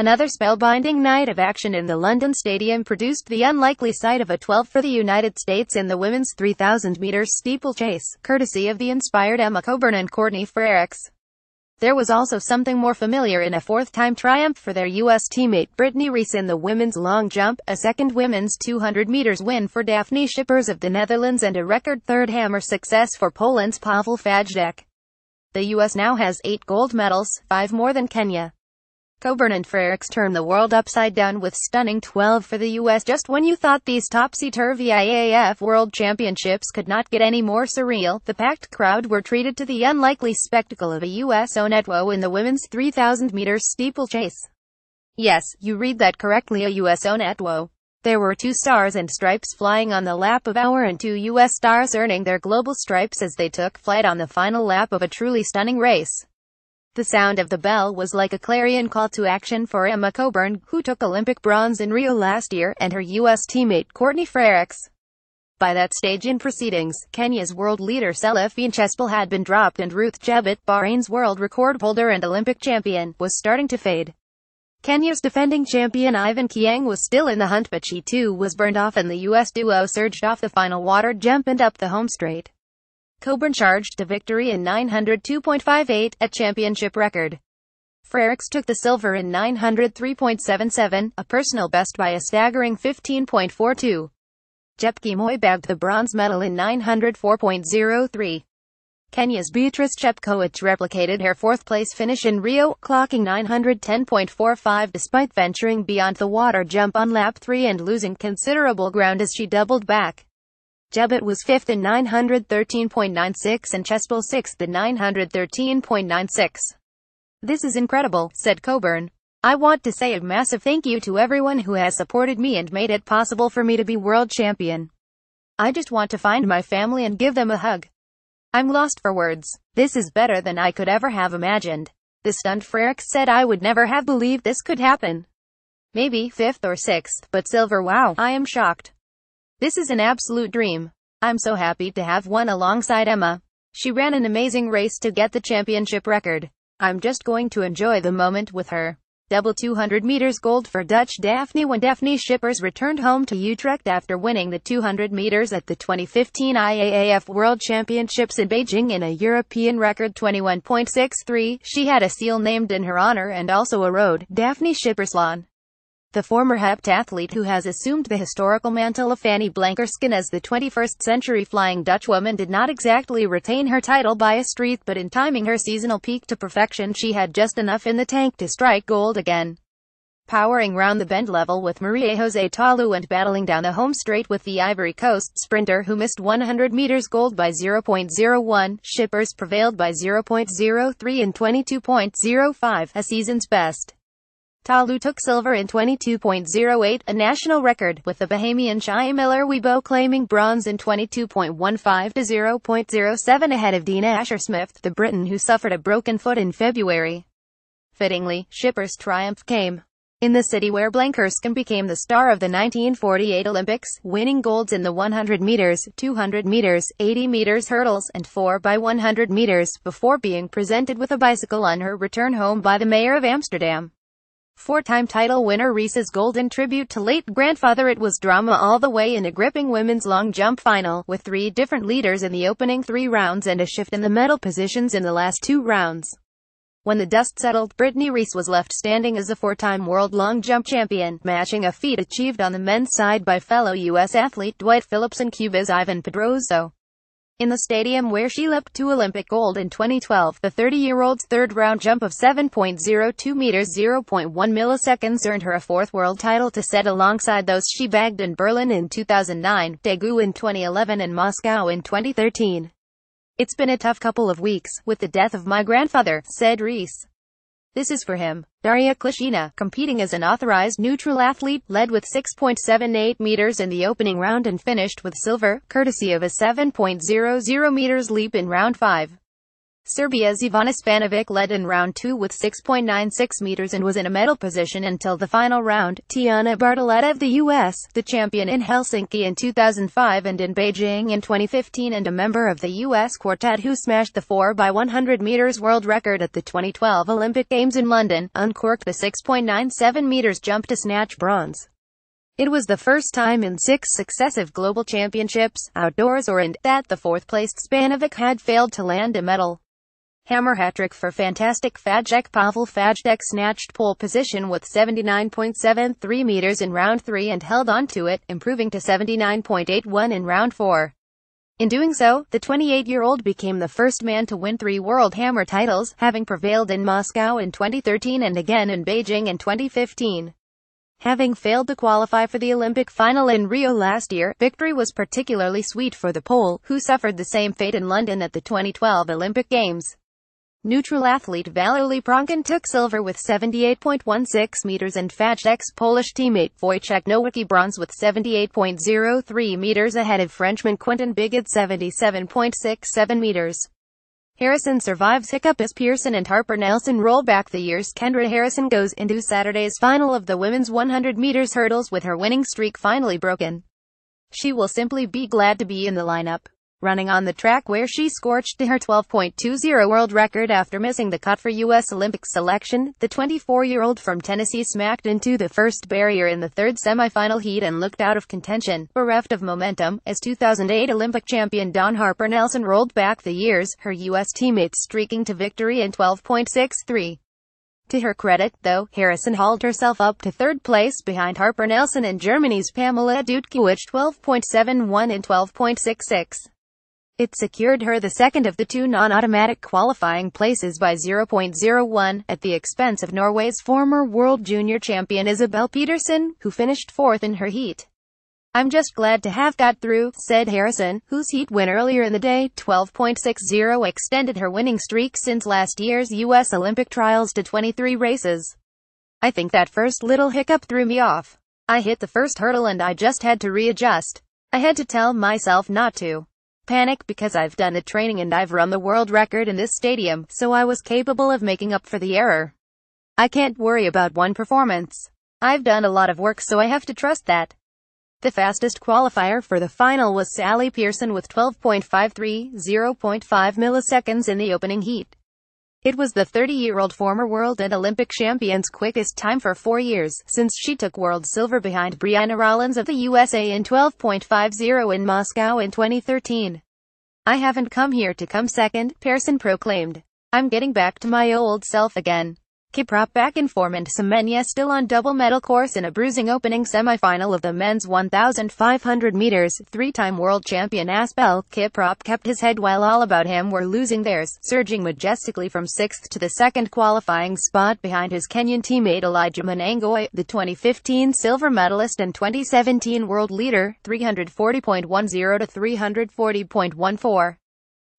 Another spellbinding night of action in the London Stadium produced the unlikely sight of a 12 for the United States in the women's 3,000 meters steeplechase, courtesy of the inspired Emma Coburn and Courtney Frerichs. There was also something more familiar in a fourth-time triumph for their U.S. teammate Brittany Rees in the women's long jump, a second women's 200 meters win for Daphne Schippers of the Netherlands, and a record third hammer success for Poland's Paweł Fajdek. The U.S. now has 8 gold medals, 5 more than Kenya. Coburn and Frerichs turned the world upside down with stunning 12 for the U.S. just when you thought these topsy-turvy Iaaf World Championships could not get any more surreal. The packed crowd were treated to the unlikely spectacle of a U.S. Onetwo in the women's 3,000 meters steeplechase. Yes, you read that correctly, a U.S. Onetwo. There were 2 stars and stripes flying on the lap of our and 2 U.S. stars earning their global stripes as they took flight on the final lap of a truly stunning race. The sound of the bell was like a clarion call to action for Emma Coburn, who took Olympic bronze in Rio last year, and her U.S. teammate Courtney Frerichs. By that stage in proceedings, Kenya's world leader Selefine Chespel had been dropped, and Ruth Chebet, Bahrain's world record holder and Olympic champion, was starting to fade. Kenya's defending champion Ivan Kieng was still in the hunt, but she too was burned off, and the U.S. duo surged off the final water jump and up the home straight. Coburn charged to victory in 902.58, a championship record. Frerichs took the silver in 903.77, a personal best by a staggering 15.42. Chepkemoi bagged the bronze medal in 904.03. Kenya's Beatrice Chepkoech replicated her fourth-place finish in Rio, clocking 910.45 despite venturing beyond the water jump on lap 3 and losing considerable ground as she doubled back. Chebet was 5th in 913.96 and Chespel 6th in 913.96. "This is incredible," said Coburn. "I want to say a massive thank you to everyone who has supported me and made it possible for me to be world champion. I just want to find my family and give them a hug. I'm lost for words. This is better than I could ever have imagined." The stunned Frerichs said, "I would never have believed this could happen. Maybe 5th or 6th, but silver, wow, I am shocked. This is an absolute dream. I'm so happy to have won alongside Emma. She ran an amazing race to get the championship record. I'm just going to enjoy the moment with her." Double 200 meters gold for Dutch Daphne when Daphne Schippers returned home to Utrecht after winning the 200 meters at the 2015 IAAF World Championships in Beijing in a European record 21.63. She had a seal named in her honor and also a road, Daphne Schipperslaan. The former heptathlete, who has assumed the historical mantle of Fanny Blankensken as the 21st-century Flying Dutchwoman, did not exactly retain her title by a streak, but in timing her seasonal peak to perfection, she had just enough in the tank to strike gold again. Powering round the bend level with Maria-José Talu and battling down the home straight with the Ivory Coast sprinter who missed 100 meters gold by 0.01, Schippers prevailed by 0.03 and 22.05, a season's best. Talu took silver in 22.08, a national record, with the Bahamian Shai Miller-Weibo claiming bronze in 22.15 to 0.07 ahead of Dina Asher-Smith, the Briton who suffered a broken foot in February. Fittingly, Schippers' triumph came in the city where Blankensken became the star of the 1948 Olympics, winning golds in the 100 meters, 200 meters, 80 meters hurdles, and 4x100 meters, before being presented with a bicycle on her return home by the mayor of Amsterdam. Four-time title winner Rees's golden tribute to late grandfather. It was drama all the way in a gripping women's long jump final, with 3 different leaders in the opening 3 rounds and a shift in the medal positions in the last 2 rounds. When the dust settled, Brittany Rees was left standing as a 4-time world long jump champion, matching a feat achieved on the men's side by fellow U.S. athlete Dwight Phillips and Cuba's Ivan Pedroso. In the stadium where she leapt to Olympic gold in 2012, the 30-year-old's third-round jump of 7.02 meters (0.1 milliseconds) earned her a 4th world title to set alongside those she bagged in Berlin in 2009, Daegu in 2011 and Moscow in 2013. "It's been a tough couple of weeks, with the death of my grandfather," said Rees. "This is for him." Daria Klishina, competing as an authorized neutral athlete, led with 6.78 meters in the opening round and finished with silver, courtesy of a 7.00 meters leap in round 5. Serbia's Ivana Spanovic led in round 2 with 6.96 meters and was in a medal position until the final round. Tiana Bartoletta of the U.S., the champion in Helsinki in 2005 and in Beijing in 2015 and a member of the U.S. quartet who smashed the 4x100 meters world record at the 2012 Olympic Games in London, uncorked the 6.97 meters jump to snatch bronze. It was the first time in 6 successive global championships, outdoors or indoors, that the fourth-placed Spanovic had failed to land a medal. Hammer hat-trick for Fantastic Fajek. Pavel Fajek snatched pole position with 79.73 meters in round 3 and held on to it, improving to 79.81 in round 4. In doing so, the 28-year-old became the first man to win 3 world hammer titles, having prevailed in Moscow in 2013 and again in Beijing in 2015. Having failed to qualify for the Olympic final in Rio last year, victory was particularly sweet for the Pole, who suffered the same fate in London at the 2012 Olympic Games. Neutral athlete Valery Pronkin took silver with 78.16 meters and Fajek's Polish teammate Wojciech Nowicki bronze with 78.03 meters ahead of Frenchman Quentin Bigot 77.67 meters. Harrison survives hiccup as Pearson and Harper Nelson roll back the years. Kendra Harrison goes into Saturday's final of the women's 100 meters hurdles with her winning streak finally broken. She will simply be glad to be in the lineup. Running on the track where she scorched her 12.20 world record after missing the cut for U.S. Olympic selection, the 24-year-old from Tennessee smacked into the first barrier in the third semifinal heat and looked out of contention, bereft of momentum, as 2008 Olympic champion Dawn Harper Nelson rolled back the years, her U.S. teammates streaking to victory in 12.63. To her credit, though, Harrison hauled herself up to third place behind Harper Nelson and Germany's Pamela Dudkiewicz 12.71 and 12.66. It secured her the second of the 2 non-automatic qualifying places by 0.01, at the expense of Norway's former world junior champion Isabel Petersen, who finished 4th in her heat. "I'm just glad to have got through," said Harrison, whose heat win earlier in the day, 12.60, extended her winning streak since last year's U.S. Olympic trials to 23 races. "I think that first little hiccup threw me off. I hit the first hurdle and I just had to readjust. I had to tell myself not to panic because I've done the training and I've run the world record in this stadium, so I was capable of making up for the error. I can't worry about one performance. I've done a lot of work, so I have to trust that." The fastest qualifier for the final was Sally Pearson with 12.53, 0.5 milliseconds in the opening heat. It was the 30-year-old former world and Olympic champion's quickest time for 4 years, since she took world silver behind Brianna Rollins of the USA in 12.50 in Moscow in 2013. "I haven't come here to come second," Pearson proclaimed. "I'm getting back to my old self again." Kiprop back in form and Semenya still on double medal course in a bruising opening semifinal of the men's 1,500 meters. 3-time world champion Asbel Kiprop kept his head while all about him were losing theirs, surging majestically from 6th to the 2nd qualifying spot behind his Kenyan teammate Elijah Monangoi, the 2015 silver medalist and 2017 world leader, 340.10 to 340.14.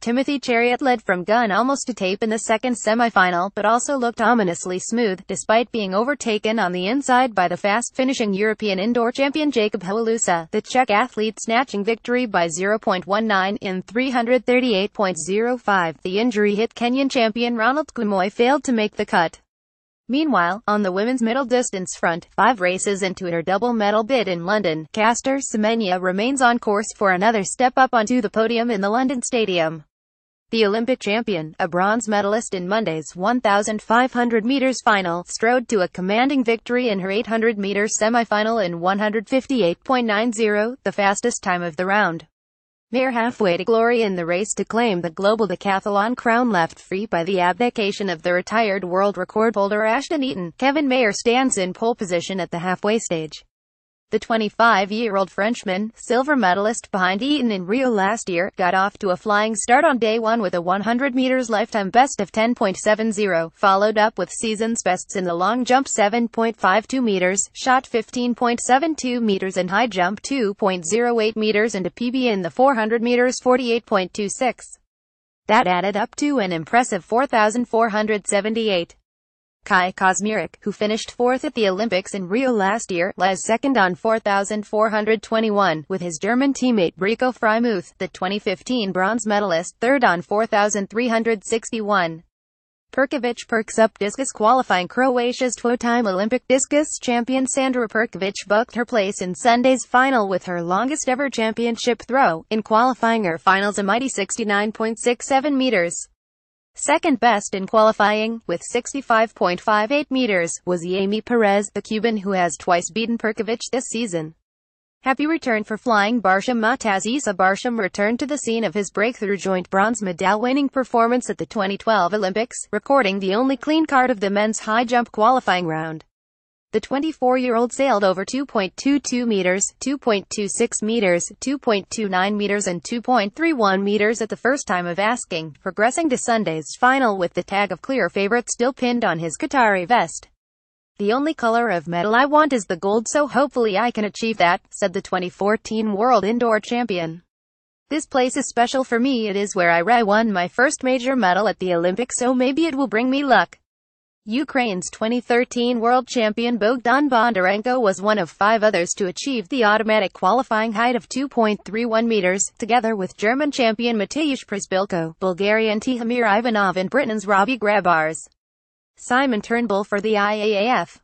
Timothy Chariot led from gun almost to tape in the second semifinal, but also looked ominously smooth, despite being overtaken on the inside by the fast-finishing European indoor champion Jakub Halusa, the Czech athlete snatching victory by 0.19 in 338.05. The injury-hit Kenyan champion Ronald Kumoy failed to make the cut. Meanwhile, on the women's middle distance front, 5 races into her double medal bid in London, Caster Semenya remains on course for another step up onto the podium in the London Stadium. The Olympic champion, a bronze medalist in Monday's 1,500 meters final, strode to a commanding victory in her 800 meters semifinal in 158.90, the fastest time of the round. Mere halfway to glory in the race to claim the global decathlon crown left free by the abdication of the retired world record holder Ashton Eaton, Kevin Mayer stands in pole position at the halfway stage. The 25-year-old Frenchman, silver medalist behind Eaton in Rio last year, got off to a flying start on day 1 with a 100 meters lifetime best of 10.70, followed up with season's bests in the long jump 7.52 meters, shot 15.72 meters and high jump 2.08 meters and a PB in the 400 meters 48.26. That added up to an impressive 4,478. Kai Kazmieruk, who finished fourth at the Olympics in Rio last year, lies second on 4,421, with his German teammate Brico Freimuth, the 2015 bronze medalist, third on 4,361. Perkovic perks up discus qualifying. Croatia's two-time Olympic discus champion Sandra Perkovic booked her place in Sunday's final with her longest ever championship throw, in qualifying her finals a mighty 69.67 meters. Second best in qualifying, with 65.58 meters, was Jaime Perez, the Cuban who has twice beaten Perkovic this season. Happy return for flying Barsham Matazisa. Barsham returned to the scene of his breakthrough joint bronze medal-winning performance at the 2012 Olympics, recording the only clean card of the men's high jump qualifying round. The 24-year-old sailed over 2.22 meters, 2.26 meters, 2.29 meters and 2.31 meters at the first time of asking, progressing to Sunday's final with the tag of clear favorite still pinned on his Qatari vest. "The only color of medal I want is the gold, so hopefully I can achieve that," said the 2014 world indoor champion. "This place is special for me. It is where I won my first major medal at the Olympics, so maybe it will bring me luck." Ukraine's 2013 world champion Bogdan Bondarenko was one of 5 others to achieve the automatic qualifying height of 2.31 meters, together with German champion Mateusz Przybylko, Bulgarian Tihomir Ivanov and Britain's Robbie Grabars. Simon Turnbull for the IAAF.